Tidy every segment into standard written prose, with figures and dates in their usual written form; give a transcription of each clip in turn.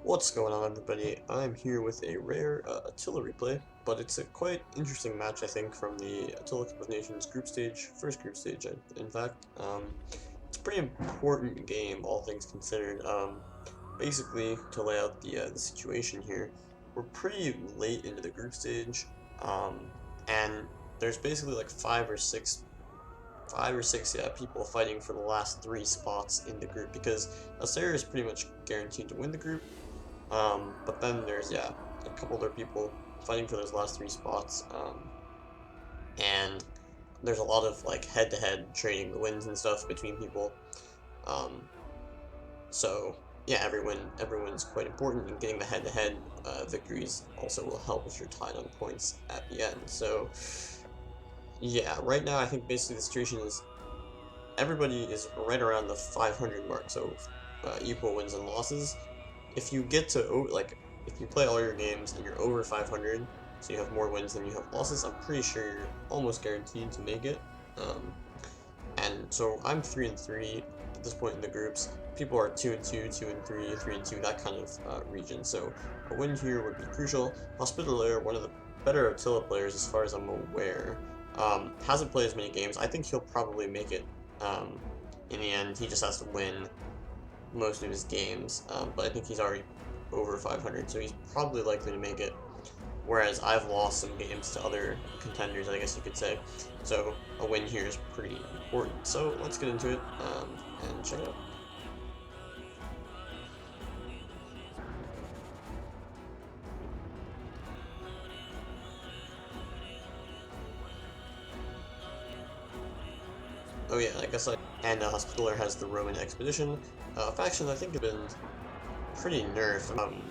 What's going on, everybody? I'm here with a rare Attila replay, but it's a quite interesting match, I think, from the Attila Cup of Nations group stage, first group stage, in fact. It's a pretty important game, all things considered. Basically, to lay out the situation here, we're pretty late into the group stage, and there's basically like five or six, yeah, people fighting for the last three spots in the group because Acer is pretty much guaranteed to win the group. But then there's, yeah, a couple other people fighting for those last three spots, and there's a lot of, like, head-to-head trading the wins and stuff between people, um, so, yeah, everyone's quite important, and getting the head-to-head victories also will help if you're tied on points at the end, so, yeah, right now I think basically the situation is everybody is right around the 500 mark, so equal wins and losses. If you get to, like, if you play all your games and you're over 500, so you have more wins than you have losses, I'm pretty sure you're almost guaranteed to make it. And so I'm 3-3 at this point in the groups. People are 2-2, 2-3, 3-2, that kind of region. So a win here would be crucial. Hospitalier, one of the better Attila players as far as I'm aware, hasn't played as many games. I think he'll probably make it in the end. He just has to win most of his games, but I think he's already over 500, so he's probably likely to make it, whereas I've lost some games to other contenders, I guess you could say, so a win here is pretty important. So let's get into it, and check it out. Oh yeah, I guess and Hospitaller has the Roman Expedition, factions I think have been pretty nerfed.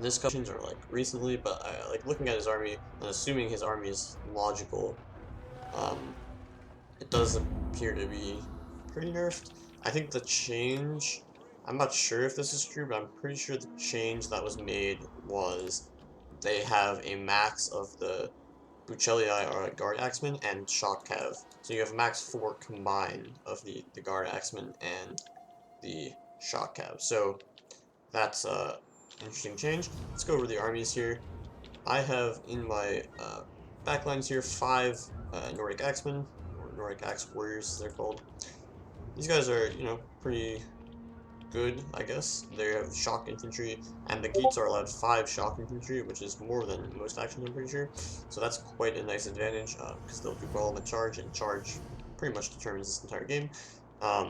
Discussions are like recently, but like looking at his army and assuming his army is logical, um, it does appear to be pretty nerfed. I think the change, I'm not sure if this is true, but I'm pretty sure the change that was made was they have a max of the Bucellii or Guard Axemen and Shock Cav. So you have max 4 combined of the Guard Axemen and the Shock Cav. So that's interesting change. Let's go over the armies here. I have in my backlines here 5 Nordic Axemen, or Nordic Axe Warriors as they're called. These guys are, pretty good, I guess. They have shock infantry, and the Geats are allowed 5 shock infantry, which is more than most factions, I'm pretty sure. So that's quite a nice advantage, because they'll do well in the charge, and charge pretty much determines this entire game.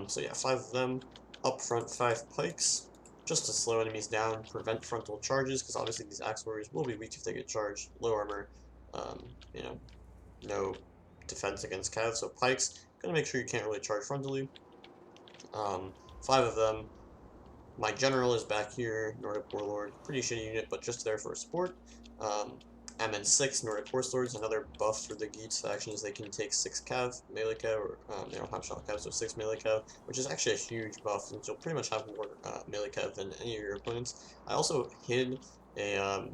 So yeah, 5 of them. Up front, 5 pikes, just to slow enemies down, prevent frontal charges, because obviously these axe warriors will be weak if they get charged. Low armor, you know, no defense against cav, so pikes, gonna make sure you can't really charge frontally. 5 of them. My general is back here, Nordic Warlord, pretty shitty unit, but just there for support. And then 6 Nordic Horse Lords, another buff for the Geats factions, they can take 6 cav, melee cav, or they don't have shock cav, so 6 melee cav, which is actually a huge buff, since you'll pretty much have more melee cav than any of your opponents. I also hid a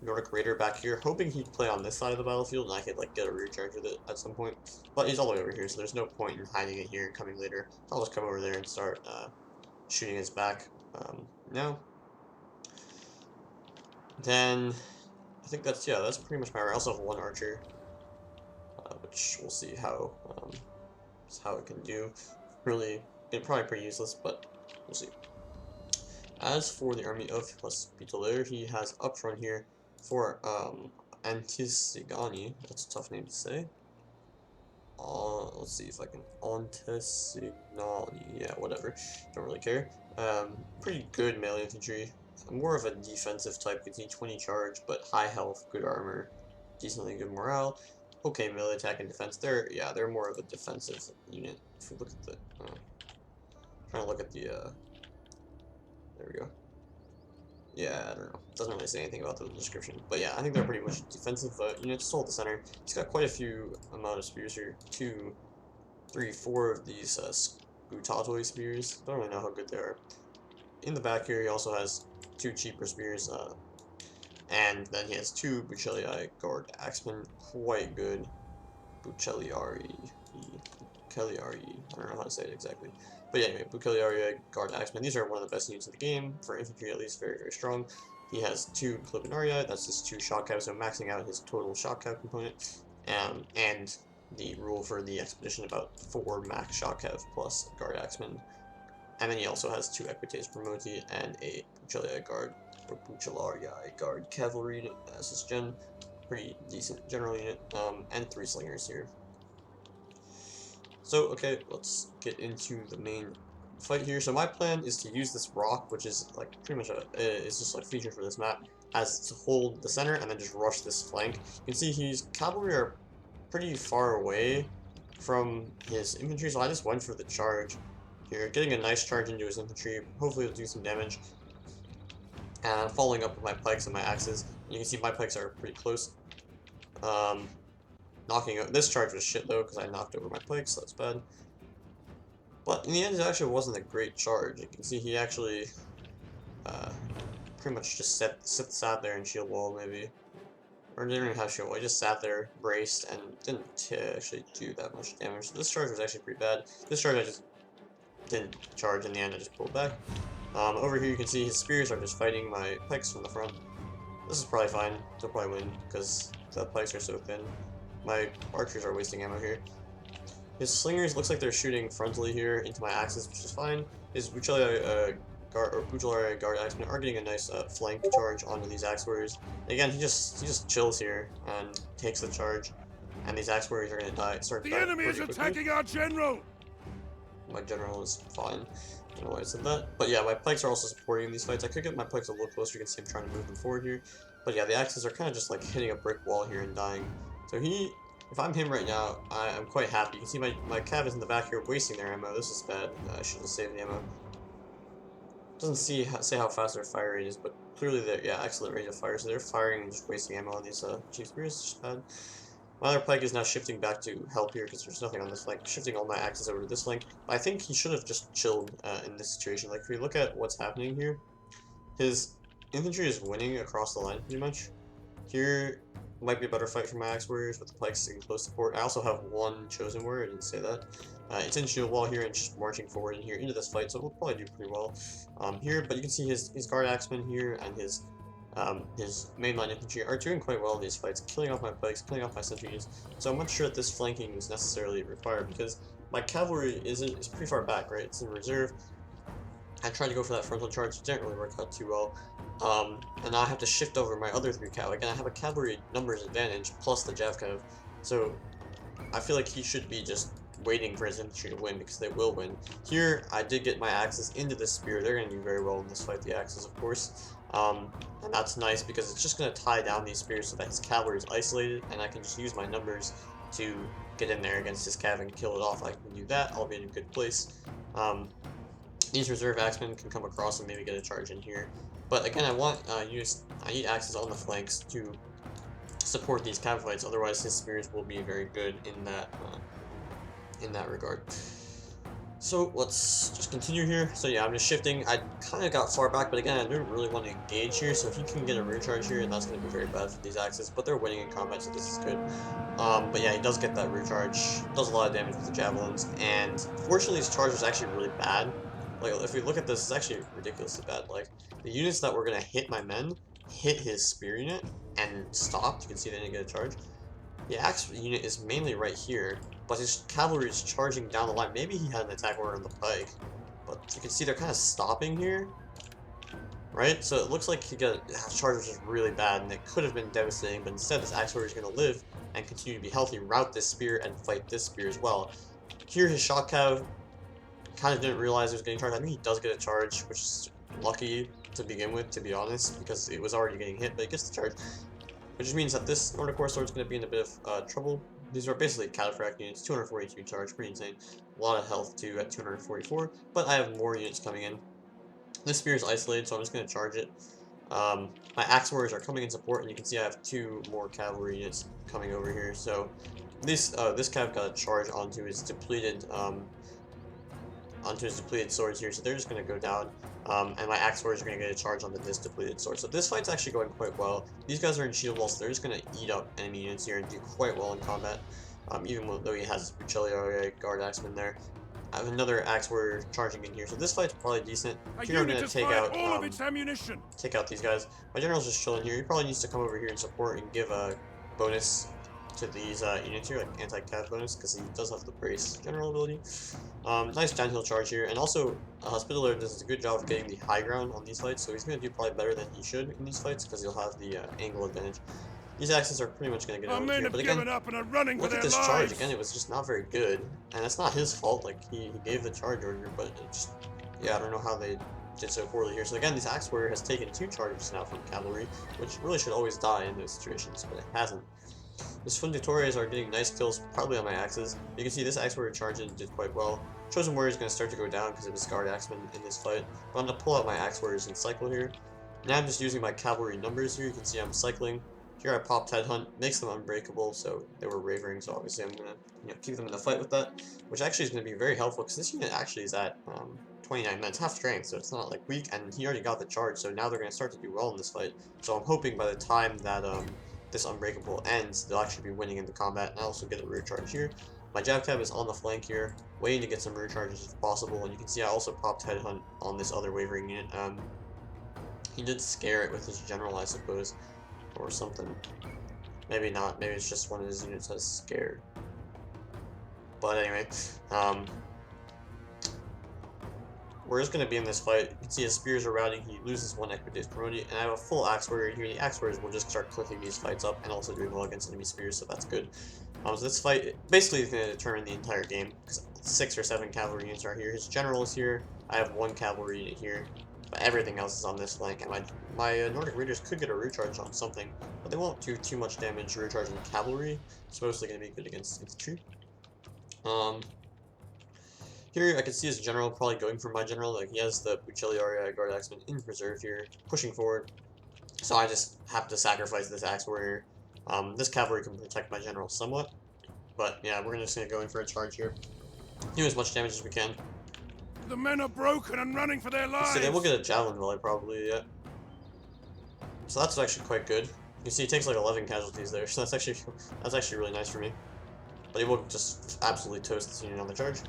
Nordic Raider back here, hoping he'd play on this side of the battlefield, and I could like get a rear charge with it at some point, but he's all the way over here, so there's no point in hiding it here and coming later. I'll just come over there and start shooting his back now. Then I think that's, yeah, that's pretty much my armor. I also have 1 archer, which we'll see how it can do. Really, probably pretty useless, but we'll see. As for the army of Hospitaller, he has up front here for Antisigani. That's a tough name to say. Let's see if I can. Antesignani, yeah, whatever. Don't really care. Pretty good melee infantry. More of a defensive type, gives you 20 charge, but high health, good armor, decently good morale. Okay, melee attack and defense. They're more of a defensive unit. If we look at the, trying to look at the, there we go. Yeah, I don't know. It doesn't really say anything about the description. But yeah, I think they're pretty much defensive units. Still at the center. He's got quite a few amount of spears here. 2, 3, 4 of these Scutatoi spears. Don't really know how good they are. In the back here, he also has 2 cheaper spears. And then he has 2 Bucellii Guard Axemen. Quite good. Bucelliari. I don't know how to say it exactly. But yeah, anyway, Bucoliaria, Guard Axeman, these are one of the best units in the game, for infantry at least, very, very strong. He has 2 Clibinaria, that's just 2 shock cav, so maxing out his total shock cav component, and the rule for the expedition about 4 max shock cav plus Guard Axeman. And then he also has 2 Equites Promoti and a Bucoliaria Guard, or Bucoliaria Guard Cavalry unit as his gen. Pretty decent general unit, and 3 Slingers here. So, okay, let's get into the main fight here. So my plan is to use this rock, which is like pretty much is just like featured for this map, as to hold the center and then just rush this flank. You can see his cavalry are pretty far away from his infantry, so I just went for the charge here, getting a nice charge into his infantry. Hopefully it'll do some damage. And I'm following up with my pikes and my axes. You can see my pikes are pretty close. Knocking out this charge was shit though, because I knocked over my pikes, so that's bad. But in the end, it actually wasn't a great charge. You can see he actually pretty much just sat there and shield wall maybe, or didn't even have shield wall. He just sat there, braced, and didn't actually do that much damage. So this charge was actually pretty bad. This charge I just didn't charge in the end. I just pulled back. Over here you can see his spears are just fighting my pikes from the front. This is probably fine. They'll probably win because the pikes are so thin. My archers are wasting ammo here. His slingers looks like they're shooting frontally here into my axes, which is fine. His Bucoliaria Guard Axemen are getting a nice flank charge onto these axe warriors. And again, he just chills here and takes the charge, and these axe warriors are gonna die. The enemy is attacking our general. My general is fine. I don't know why I said that. But yeah, my pikes are also supporting these fights. I could get my pikes a little closer. You can see I'm trying to move them forward here. But yeah, the axes are kind of just like hitting a brick wall here and dying. So if I'm him right now, I'm quite happy. You can see my cav is in the back here wasting their ammo. This is bad. I should have saved the ammo. Doesn't say how fast their fire rate is, but clearly they're, yeah, excellent rate of fire. So they're firing and just wasting ammo on these chief spears. It's just bad. My other pike is now shifting back to help here because there's nothing on this flank. Shifting all my axes over to this flank. But I think he should have just chilled in this situation. Like if you look at what's happening here, his infantry is winning across the line pretty much. Here might be a better fight for my axe warriors with the pikes in close support. I also have 1 chosen warrior. I didn't say that. It's in shield wall here and just marching forward in here into this fight, so we'll probably do pretty well here. But you can see his guard axemen here and his mainline infantry are doing quite well in these fights, killing off my pikes, killing off my sentries. So I'm not sure that this flanking is necessarily required because my cavalry is pretty far back, right? It's in reserve. I tried to go for that frontal charge, it didn't really work out too well. And now I have to shift over my other 3 cav. Again, I have a cavalry numbers advantage plus the Jav cav. So I feel like he should be just waiting for his infantry to win because they will win. Here, I did get my axes into this spear. They're going to do very well in this fight, the axes, of course. And that's nice because it's just going to tie down these spears so that his cavalry is isolated, and I can just use my numbers to get in there against his cav and kill it off. I can do that. I'll be in a good place. These reserve axemen can come across and maybe get a charge in here. But again, I need axes on the flanks to support these cav fights. Otherwise, his spears will be very good in that regard. So let's just continue here. So yeah, I'm just shifting. I kind of got far back, but again, I don't really want to engage here. So if he can get a rear charge here, that's going to be very bad for these axes. But they're winning in combat, so this is good. But yeah, he does get that rear charge. Does a lot of damage with the javelins, and fortunately, his charge was actually really bad. Like if we look at this, it's actually ridiculously bad. Like the units that were going to hit my men hit his spear unit and stopped. You can see they didn't get a charge. The axe unit is mainly right here, but his cavalry is charging down the line. Maybe he had an attack order on the pike, but you can see they're kind of stopping here, right? So it looks like his charge was just really bad, and it could have been devastating, but instead this axe warrior is going to live and continue to be healthy, route this spear, and fight this spear as well. Here his shock cav kind of didn't realize he was getting charged. I think he does get a charge, which is lucky to begin with, to be honest, because it was already getting hit, but he gets the charge. Which means that this Nordic Core Sword is going to be in a bit of trouble. These are basically cataphract units, 242 charge, pretty insane. A lot of health too at 244, but I have more units coming in. This spear is isolated, so I'm just going to charge it. My axe warriors are coming in support, and you can see I have 2 more cavalry units coming over here. So this cav got a charge onto his depleted swords here, so they're just going to go down. And my axe warriors are going to get a charge onto this depleted sword. So this fight's actually going quite well. These guys are in shield wall, so they're just going to eat up enemy units here and do quite well in combat. Even though he has Bucoliaria Guard Axemen there. I have another axe warrior charging in here, so this fight's probably decent. A Here I'm unit gonna has take fired out all of its ammunition. these guys. My general's just chilling here. He probably needs to come over here and support and give a bonus to these units here, like anti-cav bonus, because he does have the brace general ability. Nice downhill charge here, and also Hospitaller does a good job of getting the high ground on these fights, so he's going to do probably better than he should in these fights, because he'll have the angle advantage. These axes are pretty much going to get Our over men here, have but again, given up and are running for look their at this lives. charge. Again, it was just not very good, and it's not his fault. Like, he gave the charge order, but it just, yeah, I don't know how they did so poorly here. So again, this axe warrior has taken 2 charges now from cavalry, which really should always die in those situations, but it hasn't. His Funditores are getting nice kills, probably on my axes. You can see this axe warrior charge in did quite well. Chosen warrior is going to start to go down because of his guard axeman in this fight, but I'm going to pull out my axe warriors and cycle here. Now I'm just using my cavalry numbers here. You can see I'm cycling. Here I popped Headhunt, makes them unbreakable, so they were wavering, so obviously I'm going to keep them in the fight with that, which actually is going to be very helpful, because this unit actually is at 29 men, half strength, so it's not like weak, and he already got the charge, so now they're going to start to do well in this fight. So I'm hoping by the time that this unbreakable ends, they'll actually be winning in the combat, and I also get a rear charge here. My Jav Cab is on the flank here, waiting to get some rear charges if possible, and you can see I also popped Headhunt on this other wavering unit. He did scare it with his general, I suppose, or something. Maybe not, maybe it's just one of his units that's scared. But anyway, we're just going to be in this fight. You can see his spears are routing, he loses 1 Equidace Promoti, and I have a full Axe Warrior here. The Axe Warriors will just start clicking these fights up and also doing well against enemy spears, so that's good. So this fight basically is going to determine the entire game, because 6 or 7 cavalry units are here. His general is here, I have 1 cavalry unit here, but everything else is on this flank, and my Nordic Raiders could get a recharge on something, but they won't do too much damage recharging cavalry. It's mostly going to be good against infantry. Here I can see his general probably going for my general. Like, he has the Buccelliaria Guard Axeman in reserve here, pushing forward. So I just have to sacrifice this Axe Warrior. This cavalry can protect my general somewhat, but yeah, we're just going to go in for a charge here. Do as much damage as we can. The men are broken and running for their lives. So they will get a javelin volley probably, yeah. So that's actually quite good. You can see he takes like 11 casualties there, so that's actually really nice for me. But he will just absolutely toast this unit on the charge.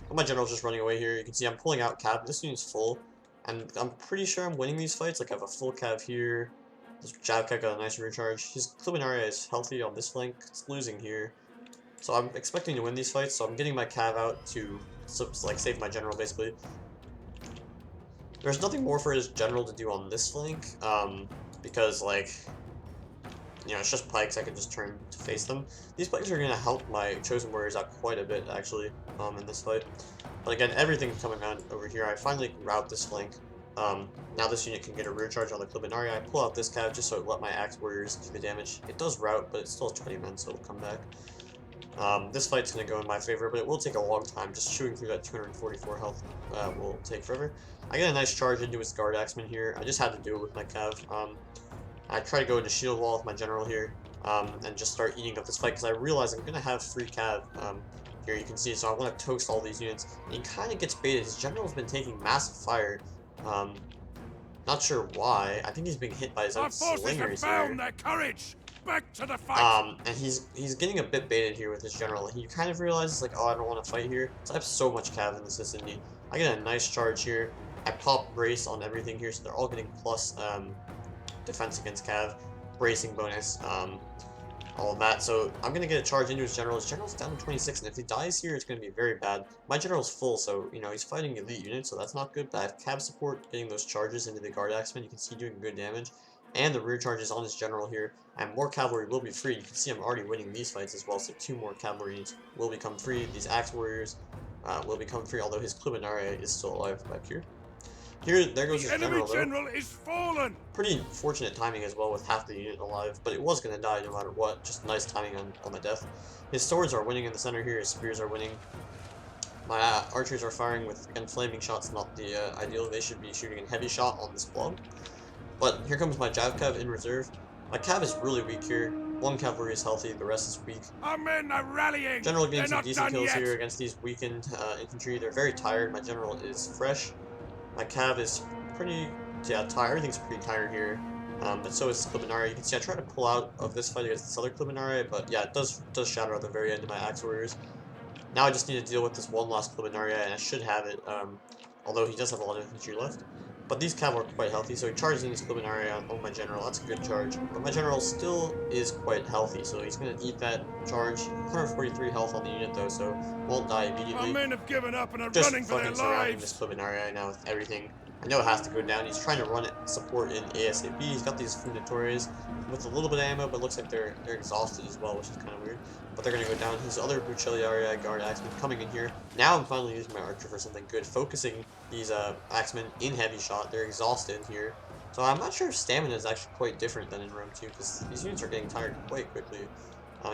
But my general's just running away here. You can see I'm pulling out cav. This unit's full, and I'm pretty sure I'm winning these fights. Like, I have a full cav here. This Jav Cav got a nice recharge. His Clibinaria is healthy on this flank. It's losing here. So I'm expecting to win these fights, so I'm getting my cav out to, like, save my general, basically. There's nothing more for his general to do on this flank, because, like, you know, it's just pikes. I can just turn to face them. These pikes are going to help my Chosen Warriors out quite a bit, actually, in this fight. But again, everything's coming around over here. I finally route this flank. Now this unit can get a rear charge on the Clibinaria. I pull out this cav just so it let my Axe Warriors do the damage. It does route, but it still has 20 men, so it'll come back. This fight's going to go in my favor, but it will take a long time. Just shooting through that 244 health will take forever. I get a nice charge into his Guard Axeman here. I just had to do it with my cav. I try to go into shield wall with my general here, and just start eating up this fight, because I realize I'm going to have free cav here, you can see, so I want to toast all these units. And he kind of gets baited. His general's been taking massive fire. Not sure why. I think he's being hit by his own slingers here. Found their courage. Back to the fight. And he's getting a bit baited here with his general. He kind of realizes, like, oh, I don't want to fight here. So I have so much cav in this vicinity. I get a nice charge here. I pop brace on everything here, so they're all getting plus defense against cav, bracing bonus, all of that. So I'm going to get a charge into his general. His general's down to 26, and if he dies here, it's going to be very bad. My general's full, so, you know, he's fighting elite units, so that's not good, but I have cav support getting those charges into the Guard Axeman. You can see doing good damage, and the rear charges on his general here, and more cavalry will be free. You can see I'm already winning these fights as well, so 2 more cavalry units will become free. These Axe Warriors will become free, although his Clibinaria is still alive back here. There goes his general, though. The enemy general is fallen! Pretty fortunate timing as well with half the unit alive, but it was going to die no matter what. Just nice timing on the death. His swords are winning in the center here, his spears are winning. My archers are firing with, again, flaming shots, not the ideal. They should be shooting in heavy shot on this blob. But here comes my Jav Cav in reserve. My cav is really weak here. 1 cavalry is healthy, the rest is weak. Our men are rallying! General getting some not decent done kills yet. here against these weakened infantry. They're very tired. My general is fresh. My cav is pretty, tired. Everything's pretty tired here. But so is Clibinaria. You can see I try to pull out of this fight against this other Clibinaria, but yeah, it does shatter at the very end of my Axe Warriors. Now I just need to deal with this one last Clubinaria, and I should have it, although he does have a lot of infantry left. But these cav are quite healthy, so he charges in his Clubinaria on my general. That's a good charge. But my general still is quite healthy, so he's going to eat that charge. 143 health on the unit, though, so won't die Our immediately. men have given up and are Just running for their fucking surrounding this lives. Clubinaria now with everything. I know it has to go down. He's trying to run it support in ASAP. He's got these Funitores with a little bit of ammo, but looks like they're exhausted as well, which is kind of weird. But they're gonna go down. His other Buccelliaria guard axemen coming in here. Now I'm finally using my archer for something good, focusing these axemen in heavy shot. They're exhausted here. So I'm not sure if stamina is actually quite different than in Rome 2, because these units are getting tired quite quickly.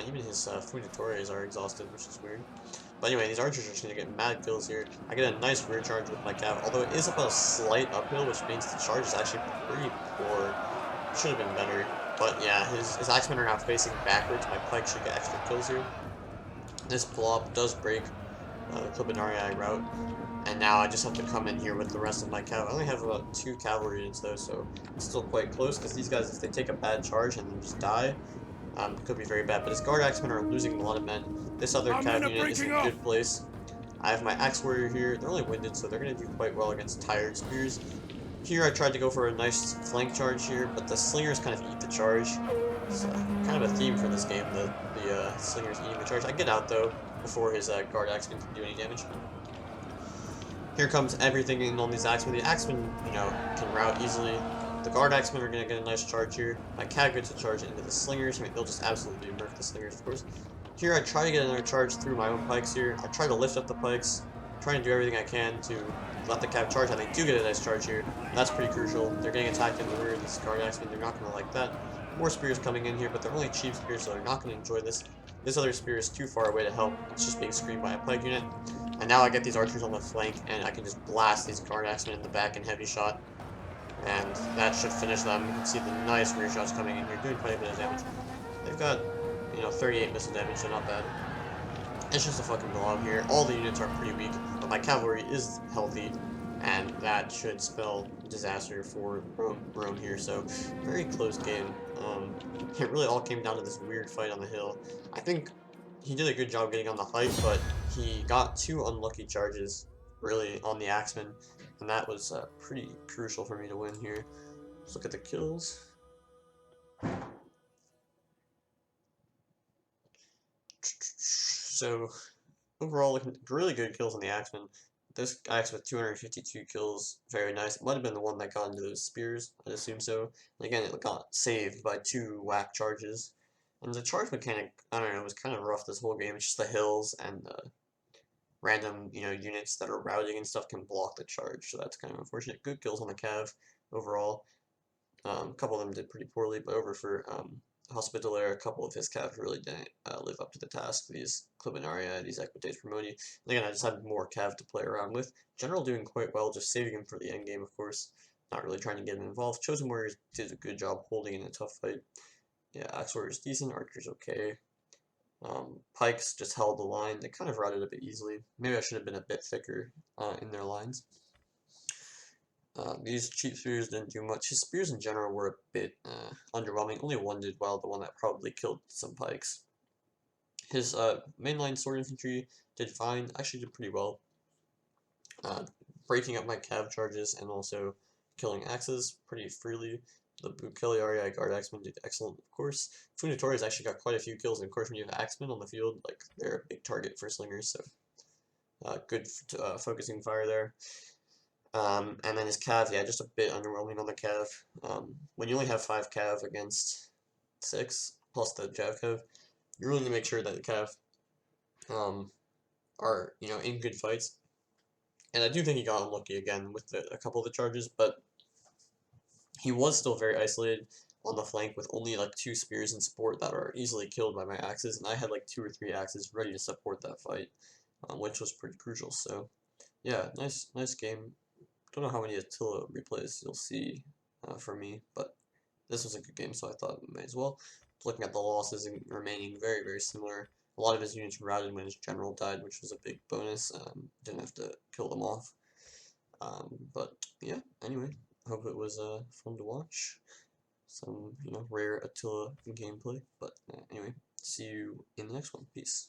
Even his Funitores are exhausted, which is weird. But anyway, these archers are just going to get mad kills here. I get a nice rear charge with my cav, although it is up a slight uphill, which means the charge is actually pretty poor. Should have been better. But yeah, his axemen are now facing backwards. My pike should get extra kills here. This blob does break the Clubinarii route. And now I just have to come in here with the rest of my cav. I only have about 2 cavalry units though, so it's still quite close, because these guys, if they take a bad charge and then just die, could be very bad. But his guard axemen are losing a lot of men. This other cav unit is in a good place. I have my axe warrior here. They're only winded, so they're going to do quite well against tired spears. Here I tried to go for a nice flank charge here, but the slingers kind of eat the charge. It's kind of a theme for this game, the slingers eating the charge. I get out though before his guard axemen can do any damage. Here comes everything in on these axemen. The axemen, you know, can route easily. The guard axemen are going to get a nice charge here. My cav gets a charge into the slingers. I mean, they'll just absolutely murk the slingers, of course. Here I try to get another charge through my own pikes here. I try to lift up the pikes, trying to do everything I can to let the cav charge, and they do get a nice charge here. That's pretty crucial. They're getting attacked in the rear. These guard axemen, they're not going to like that. More spears coming in here, but they're only cheap spears, so they're not going to enjoy this. This other spear is too far away to help. It's just being screened by a pike unit. And now I get these archers on the flank, and I can just blast these guard axemen in the back in heavy shot. And that should finish them. You can see the nice rear shots coming in here, doing quite a bit of damage. They've got, you know, 38 missile damage, so not bad. It's just a fucking blob here. All the units are pretty weak, but my cavalry is healthy, and that should spell disaster for Rome here. So, very close game. It really all came down to this weird fight on the hill. I think he did a good job getting on the height, but he got 2 unlucky charges, really, on the axemen, and that was pretty crucial for me to win here. Let's look at the kills. So, overall, really good kills on the axemen. This axe with 252 kills, very nice. It might have been the one that got into those spears, I'd assume so. And again, it got saved by 2 whack charges. And the charge mechanic, I don't know, it was kind of rough this whole game. It's just the hills and random, you know, units that are routing and stuff can block the charge, so that's kind of unfortunate. Good kills on the cav overall. A couple of them did pretty poorly, but over for Hospitaller, a couple of his cav really didn't live up to the task. These Clubinaria, these Equites Promoti. And again, I just had more cav to play around with. General doing quite well, just saving him for the end game, of course. Not really trying to get him involved. Chosen Warriors did a good job holding in a tough fight. Yeah, Axe Warriors decent, Archers okay. Pikes just held the line. They kind of routed a bit easily. Maybe I should have been a bit thicker in their lines. These cheap spears didn't do much. His spears in general were a bit underwhelming. Only one did well, the one that probably killed some pikes. His mainline sword infantry did fine, actually did pretty well. Breaking up my cav charges and also killing axes pretty freely. The Buccelliarii guard axemen did excellent, of course. Funitories actually got quite a few kills, and of course when you have axemen on the field, like, they're a big target for slingers, so good focusing fire there. And then his cav, yeah, just a bit underwhelming on the cav. When you only have 5 cav against 6, plus the jav cav, you really need to make sure that the cav are, you know, in good fights. And I do think he got unlucky again with a couple of the charges, but he was still very isolated on the flank with only like 2 spears in support that are easily killed by my axes, and I had like 2 or 3 axes ready to support that fight, which was pretty crucial. So yeah, nice game. Don't know how many Attila replays you'll see for me, but this was a good game, so I thought I might as well. Looking at the losses and remaining very similar. A lot of his units routed when his general died, which was a big bonus. Didn't have to kill them off. But yeah, anyway, hope it was fun to watch. Some, you know, rare Attila gameplay. But anyway, see you in the next one. Peace.